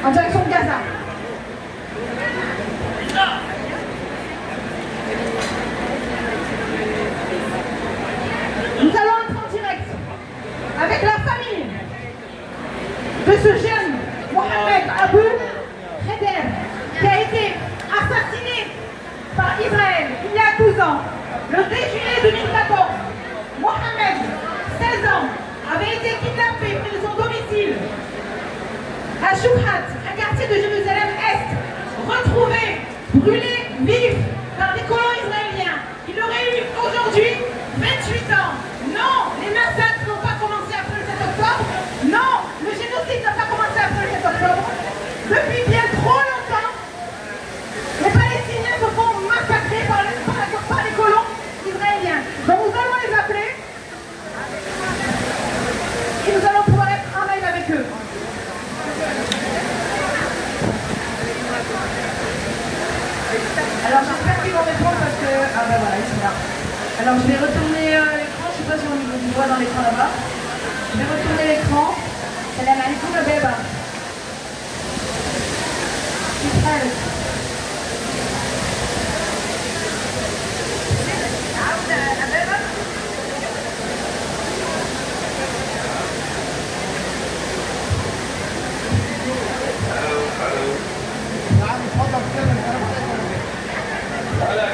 En direction de Gaza. Nous allons être en direct avec la famille de ce jeune Mohamed Abou Kheder qui a été assassiné par Israël il y a 12 ans, le 2 juillet 2014. Mohamed, 16 ans, avait été kidnappé près de son domicile à Shouhat, un quartier de Jérusalem-Est, retrouvé, brûlé vif par des colons israéliens. Il aurait eu aujourd'hui 28 ans. Non, les massacres n'ont pas commencé après le 7 octobre. Non, le génocide n'a pas commencé après le 7 octobre. Depuis bien trop longtemps, les Palestiniens se font massacrer par les colons israéliens. Donc nous allons les appeler et nous allons pouvoir être en live avec eux. Alors j'espère qu'ils vont répondre parce que... Ah ben voilà, ils sont là. Alors je vais retourner l'écran, je ne sais pas si on voit dans l'écran là-bas. Je vais retourner l'écran. Salam alaikum Beba. Israël.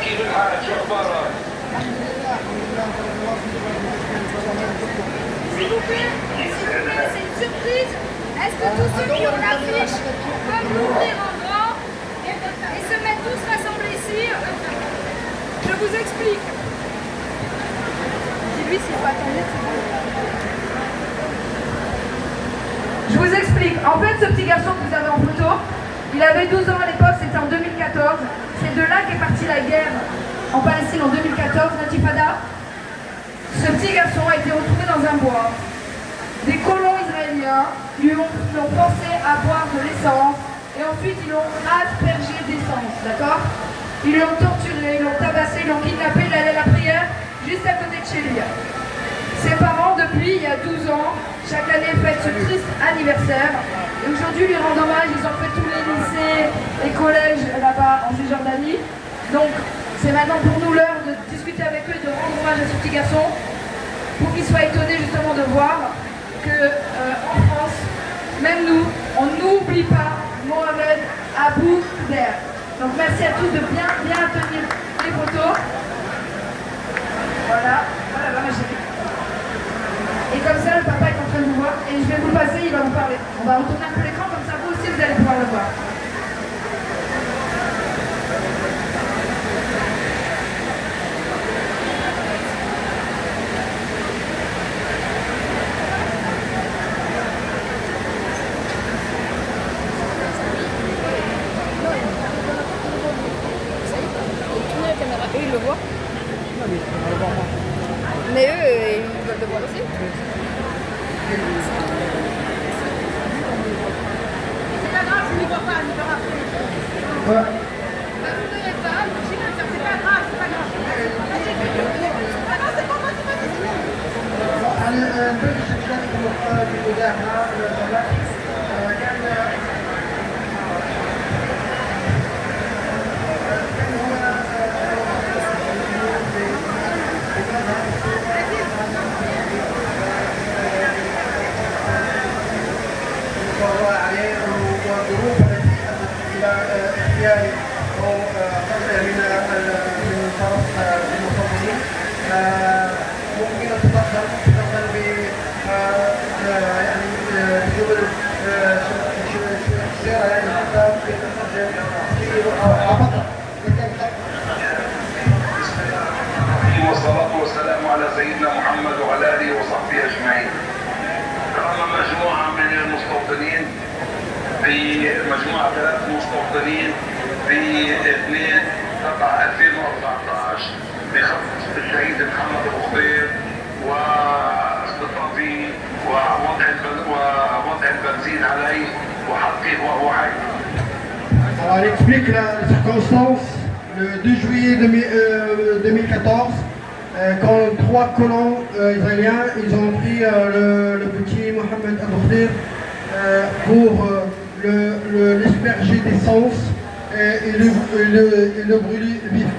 كيف الحال؟ شو اخبارك؟ S'il vous plaît, c'est une surprise. Est-ce que tous ceux qui ont l'affiche peuvent l'ouvrir en grand et se mettre tous rassemblés ici? Je vous explique. Dis-lui s'il faut attendre, c'est bon. Je vous explique. En fait, ce petit garçon que vous avez en photo, il avait 12 ans à l'époque, c'était en 2014. C'est de là qu'est partie la guerre en Palestine en 2014, l'intifada. Ce petit garçon a été retrouvé dans un bois. Des colons israéliens l'ont forcé à boire de l'essence et ensuite ils l'ont aspergé d'essence, d'accord? Ils l'ont torturé, ils l'ont tabassé, ils l'ont kidnappé, il allait à la prière juste à côté de chez lui. Ses parents, depuis il y a 12 ans, chaque année fêtent ce triste anniversaire. Et aujourd'hui, lui rendent hommage, ils ont fait tous les lycées et collèges là-bas en Cisjordanie. Donc, c'est maintenant pour nous l'heure de discuter avec eux, de rendre hommage à ce petit garçon, pour qu'il soit étonné justement de voir que en France, même nous, on n'oublie pas Mohamed Abou Kheder. Donc merci à tous de bien tenir les photos. Voilà, voilà ma chérie. Et comme ça, le papa est en train de vous voir et je vais vous le passer, il va vous parler. On va retourner un peu l'écran, comme ça vous aussi vous allez pouvoir le voir. Eux, ils le voient. Mais eux, ils veulent le voir aussi. C'est pas grave, je ne vois pas, il verra après. Bah, vous ne verrez pas. C'est pas grave, c'est pas grave. والظروف التي ادت الى اختيار او قصد من طرف المفوضين ممكن تتدخل ب يعني بجمل سيره يعني حتى والصلاة والسلام على سيدنا محمد وعلى آله وصحبه أجمعين. قام مجموعة من المستوطنين مجموعة 3 مستوطنين في 2 قطع 2014 بخط الشهيد محمد أبو خضير واختطافه ووضع البنزين عليه وحرقه وهو حي. On explique la circonstance. Le 2 juillet 2014, quand 3 colons israéliens ils ont pris le petit Mohamed Abou Kheder pour l'asperger d'essence et le brûler vif.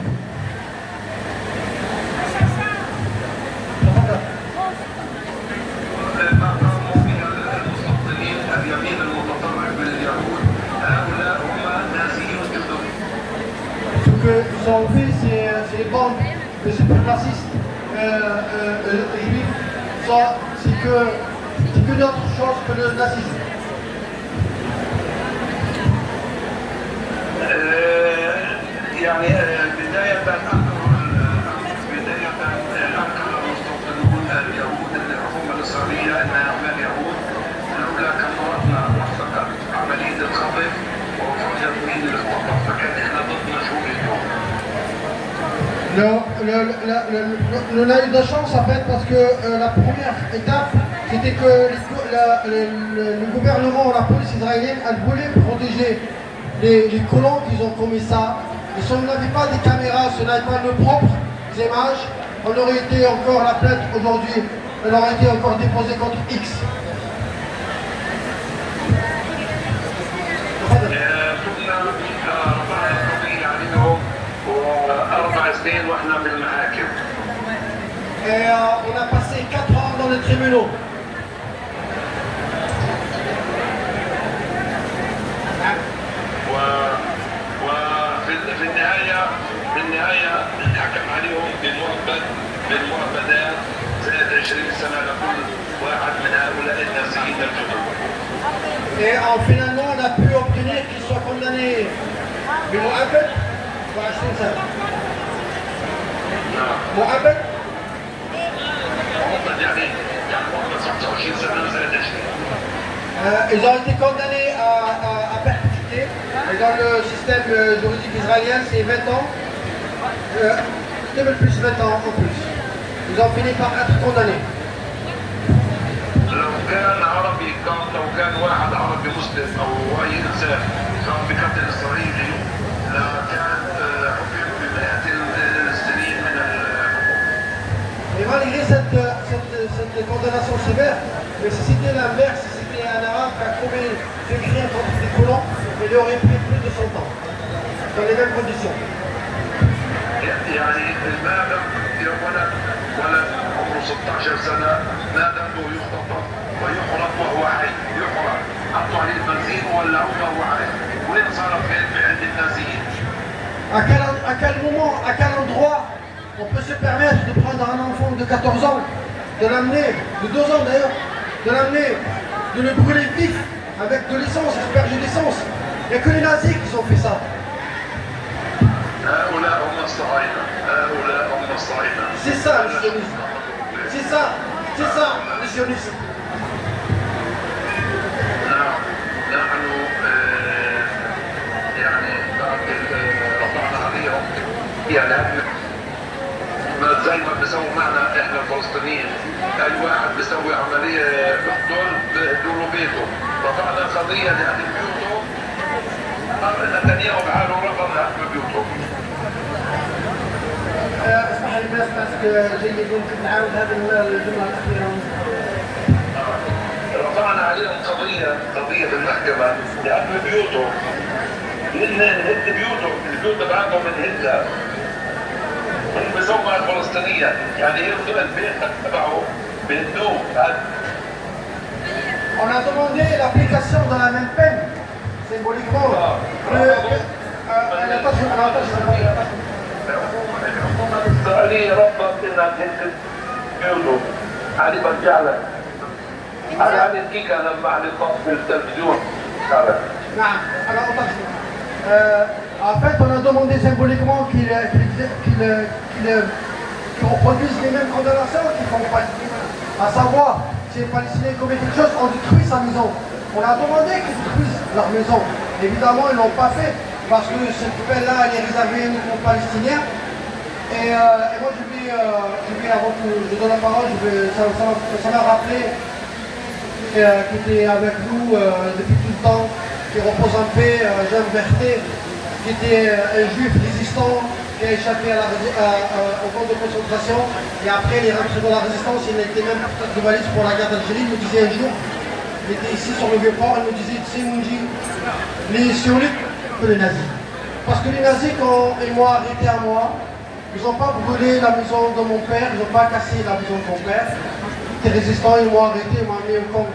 ما قاموا بها المستبطنين اليمين المتطرف باليهود هؤلاء هم نازيون جدد. Ce qu'ils ont fait, c'est les bandes de suprémacistes juifs. C'est que d'autre chose que le nazisme. يعني بداية أنكر المستوطنون اليهود الحكومة الإسرائيلية أنها أولاد يهود لولا كان مرضنا وثقت عملية الخطف وفرجت مين اللي اختطف فكان إحنا ضد مشهور اليوم. On a eu de chance en fait parce que la première étape c'était que le gouvernement, la police israélienne, elle voulait protéger les colons qui ont commis ça. Et si on n'avait pas des caméras, si on n'avait pas de propres images, on aurait été encore, la plainte aujourd'hui, elle aurait été encore déposée contre X. كنا رفعنا القضية عليهم و4 سنين واحنا بالمحاكم. Et on a passé 4 ans dans les tribunaux. وفي النهاية حكم عليهم بالمؤبدات زائد 20 سنة لكل واحد من هؤلاء النازيين الجدد. Et finalement, on a pu obtenir qu'ils soient condamnés بالمؤبد و20 سنة. مؤبد يعني 25 سنة زائد 20. Ils ont été condamnés à perpétuité. Et dans le système juridique israélien, c'est 20 ans. Plus 20 ans en plus. Ils ont fini par être condamnés. لو كان واحد عربي مسلم او اي انسان قام بقتل اسرائيلي لكان حكم بمئات السنين من الحكم. Et malgré cette condamnation sévère, mais si c'était l'inverse, si c'était un arabe qui a commis des crimes contre des colons, il aurait pris plus de 100 ans, dans les mêmes conditions. يعني ولد عمره 16 سنة ما دمه يختطف ويحرق وهو حي، يحرق، حطوا عليه البنزين وولعوه وهو حي، وين صارت هيك عند النازيين؟ À quel moment, à quel endroit on peut se permettre de prendre un enfant de 14 ans, de l'amener, de 2 ans d'ailleurs, de l'amener, de le brûler vif avec de l'essence, asperger d'essence. Il n'y a que les nazis qui ont fait ça. C'est ça le sionisme. C'est ça le sionisme. زي ما بيسووا معنا احنا الفلسطينيين، اي واحد بيسوي عمليه بقتل بهدوا بيته، رفعنا قضيه لهدم بيوته، نتنياهو بحاله رفض هدم بيوته. اسمح لي بس جيد يمكن نعاود هذه الجمله الاخيره. رفعنا عليهم قضيه بالمحكمه لهدم بيوته، نهد بيوته، البيوت تبعهم نهدها. بيسووا الفلسطينية يعني يرضوا البيت تبعه بهدوه. On a demandé l'application de la même peine, symboliquement. الإسرائيلية رفضت إنها تهد بيوته، علي برجع لك. علي دقيقة لما علي طاف بالتلفزيون. نعم أنا أطلع. En fait, on a demandé symboliquement qu'ils reproduisent les mêmes condamnations qu'ils font aux Palestiniens. À savoir, si les Palestiniens commettent quelque chose, on détruit sa maison. On a demandé qu'ils détruisent leur maison. Évidemment, ils ne l'ont pas fait parce que cette peine-là, elle est réservée uniquement aux Palestiniens. Et moi, je vais avant que je donne la parole, ça m'a rappelé qui était avec nous depuis tout le temps, qui repose en paix, Jean Berthet, qui était un juif résistant, qui a échappé au camp de concentration. Et après, il est rentré dans la résistance, il a été même porteur de valise pour la guerre d'Algérie. Il me disait un jour, il était ici sur le Vieux-Port, il nous disait, tu sais, Munji, les sionistes que les nazis. Parce que les nazis, quand ils m'ont arrêté à moi, ils n'ont pas brûlé la maison de mon père, ils n'ont pas cassé la maison de mon père. Ils étaient résistants, ils m'ont arrêté, ils m'ont amené au camp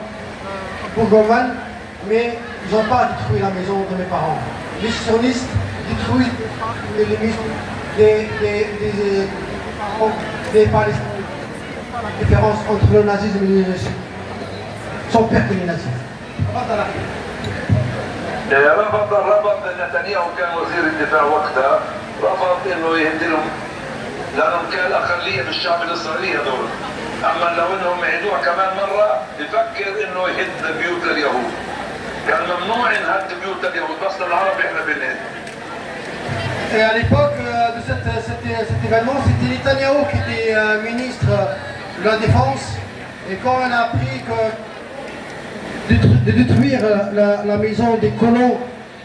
Bourgoman, mais ils n'ont pas détruit la maison de mes parents. Les sionistes détruisent les limites des Palestiniens. La différence entre le nazisme et son père et les nazis. رفض نتنياهو كان وزير الدفاع وقتها رفض انه يهدي لهم لانهم كان الاقليه في الشعب الاسرائيلي هذول اما لو انهم يعيدوها كمان مره بفكر انه يهد بيوت اليهود كان ممنوع ينهد بيوت اليهود بس للعرب احنا بنهد. Et à l'époque de cet événement, c'était Netanyahou qui était ministre de la Défense. Et quand on a appris que de détruire la maison des colons,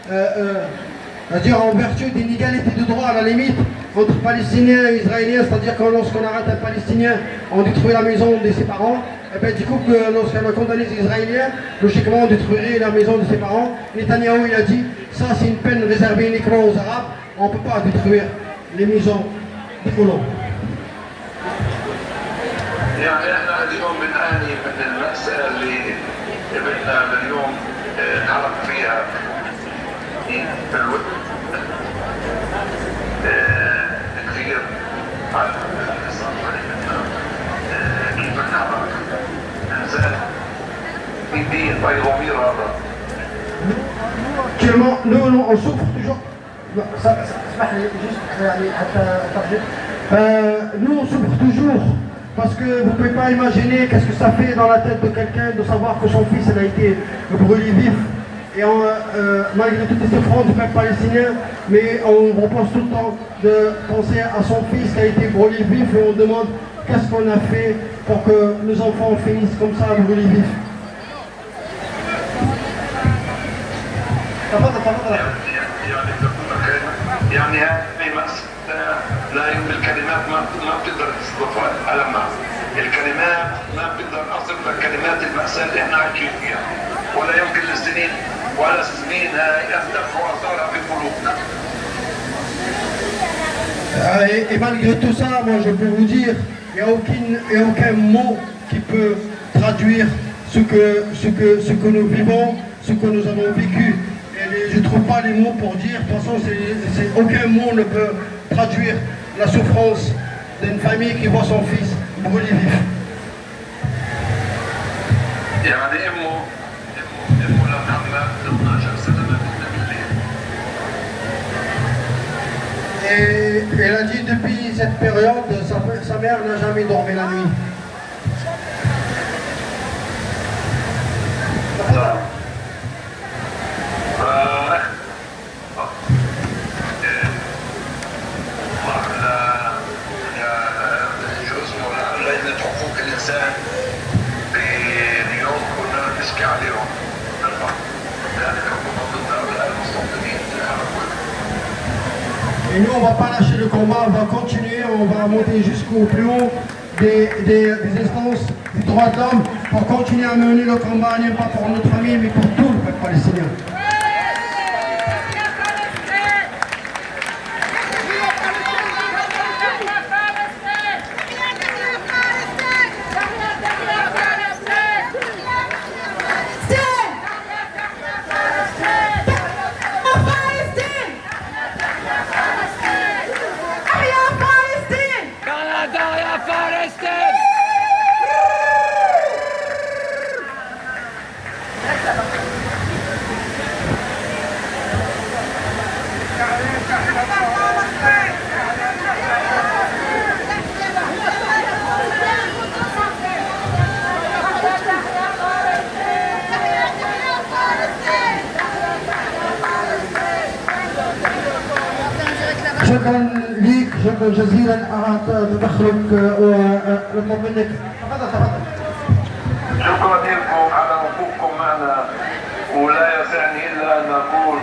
c'est-à-dire en vertu d'une égalité de droit à la limite entre Palestiniens et Israéliens, c'est-à-dire que lorsqu'on arrête un Palestinien, on détruit la maison de ses parents, et bien du coup que lorsqu'on a condamné les Israéliens, logiquement on détruirait la maison de ses parents. Netanyahou il a dit, ça c'est une peine réservée uniquement aux Arabes, on ne peut pas détruire les maisons des colons. يعني احنا اليوم بنعاني من المأساة اللي ابننا اليوم انحرق فيها في الوقت كثير على الاتصال علينا كيف انحرق انزال في طيغومير هذا. Actuellement, nous on souffre toujours. Nous on souffre toujours parce que vous ne pouvez pas imaginer qu'est-ce que ça fait dans la tête de quelqu'un de savoir que son fils a été brûlé vif. Et malgré toutes les souffrances du peuple palestinien, mais on repense tout le temps de penser à son fils qui a été brûlé vif et on demande qu'est-ce qu'on a fait pour que nos enfants finissent comme ça brûlés vifs. يعني هذه مسألة لا يمكن الكلمات ما بتقدر تصفها ألمها. الكلمات ما بتقدر أصف كلمات المأساة اللي احنا عايشين فيها. ولا يمكن للسنين ولا سنين أن تبقى آثارها في قلوبنا. Et malgré tout ça, moi je peux vous dire, il n'y a aucun mot qui peut traduire ce que nous vivons, ce que nous avons vécu. Et je ne trouve pas les mots pour dire, de toute façon aucun mot ne peut traduire la souffrance d'une famille qui voit son fils brûlé vif. Et elle a dit depuis cette période, sa mère n'a jamais dormi la nuit. Et nous, on ne va pas lâcher le combat, on va continuer, on va monter jusqu'au plus haut des instances du droit de l'homme pour continuer à mener le combat, non pas pour notre famille, mais pour tout le peuple palestinien. شكرا ليك، شكرا جزيلا على تدخلك ونطلب منك. تفضل. شكرا لكم على وقوفكم معنا ولا يسعني الا ان اقول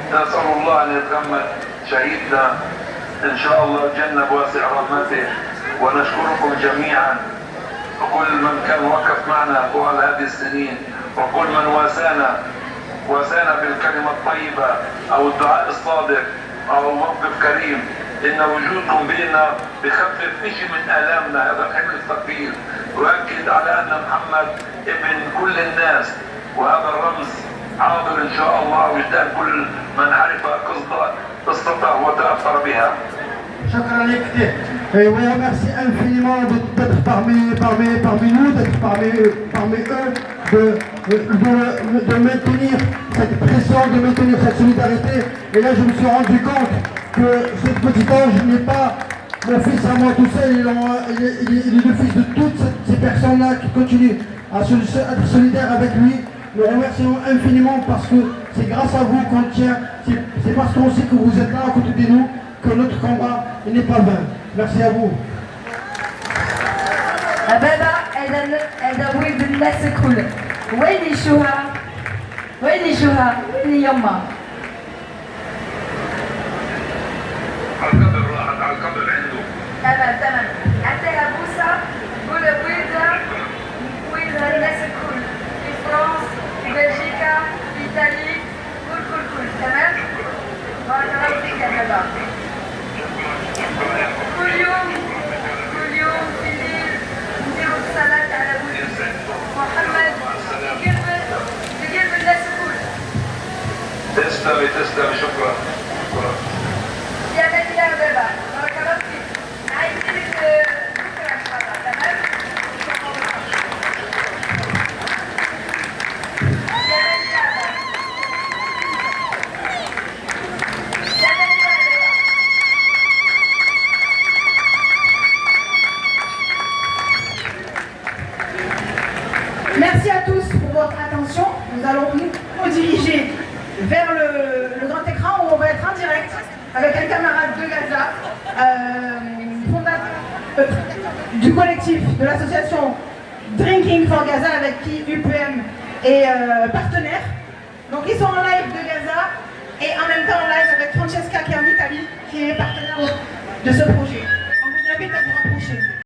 نسال الله ان يتغمد شهيدنا ان شاء الله الجنه بواسع رحمته ونشكركم جميعا وكل من كان وقف معنا طوال هذه السنين وكل من واسانا بالكلمة الطيبة أو الدعاء الصادق أو موقف كريم، إن وجودكم بيننا بخفف شيء من آلامنا. هذا الحمل الثقيل ويؤكد على أن محمد ابن كل الناس، وهذا الرمز حاضر إن شاء الله وجدان كل من عرف قصته وتأثر بها. شكرا لك كثير. Et oui, merci infiniment d'être parmi nous, d'être parmi eux, de maintenir cette pression, de maintenir cette solidarité. Et là, je me suis rendu compte que ce petit ange n'est pas mon fils à moi tout seul, il est le fils de toutes ces personnes-là qui continuent à être solidaires avec lui. Nous remercions infiniment parce que c'est grâce à vous qu'on tient, c'est parce qu'on sait que vous êtes là à côté de nous que notre combat n'est pas vain. Merci à vous. أبدا إذا ولد الناس كل وين يشوها وين يما القدر راحت على القدر عنده. تمام حتى يا بوسة قول ولد الناس الكل في فرنسا في بلجيكا في إيطاليا كل تمام. بارك الله فيك يا بابا. كل يوم في الليل نديروا الصلاة على ولد محمد في قلب الناس الكل. تسلمي شكرا. يا بني يا بابا بارك الله فيك. عايزينك بكره ان شاء الله تمام. يا بني يا بابا. Merci à tous pour votre attention. Nous allons nous diriger vers le grand écran où on va être en direct avec un camarade de Gaza, fondateur du collectif de l'association Drinking for Gaza avec qui UPM est partenaire. Donc ils sont en live de Gaza et en même temps en live avec Francesca qui est en Italie qui est partenaire de ce projet.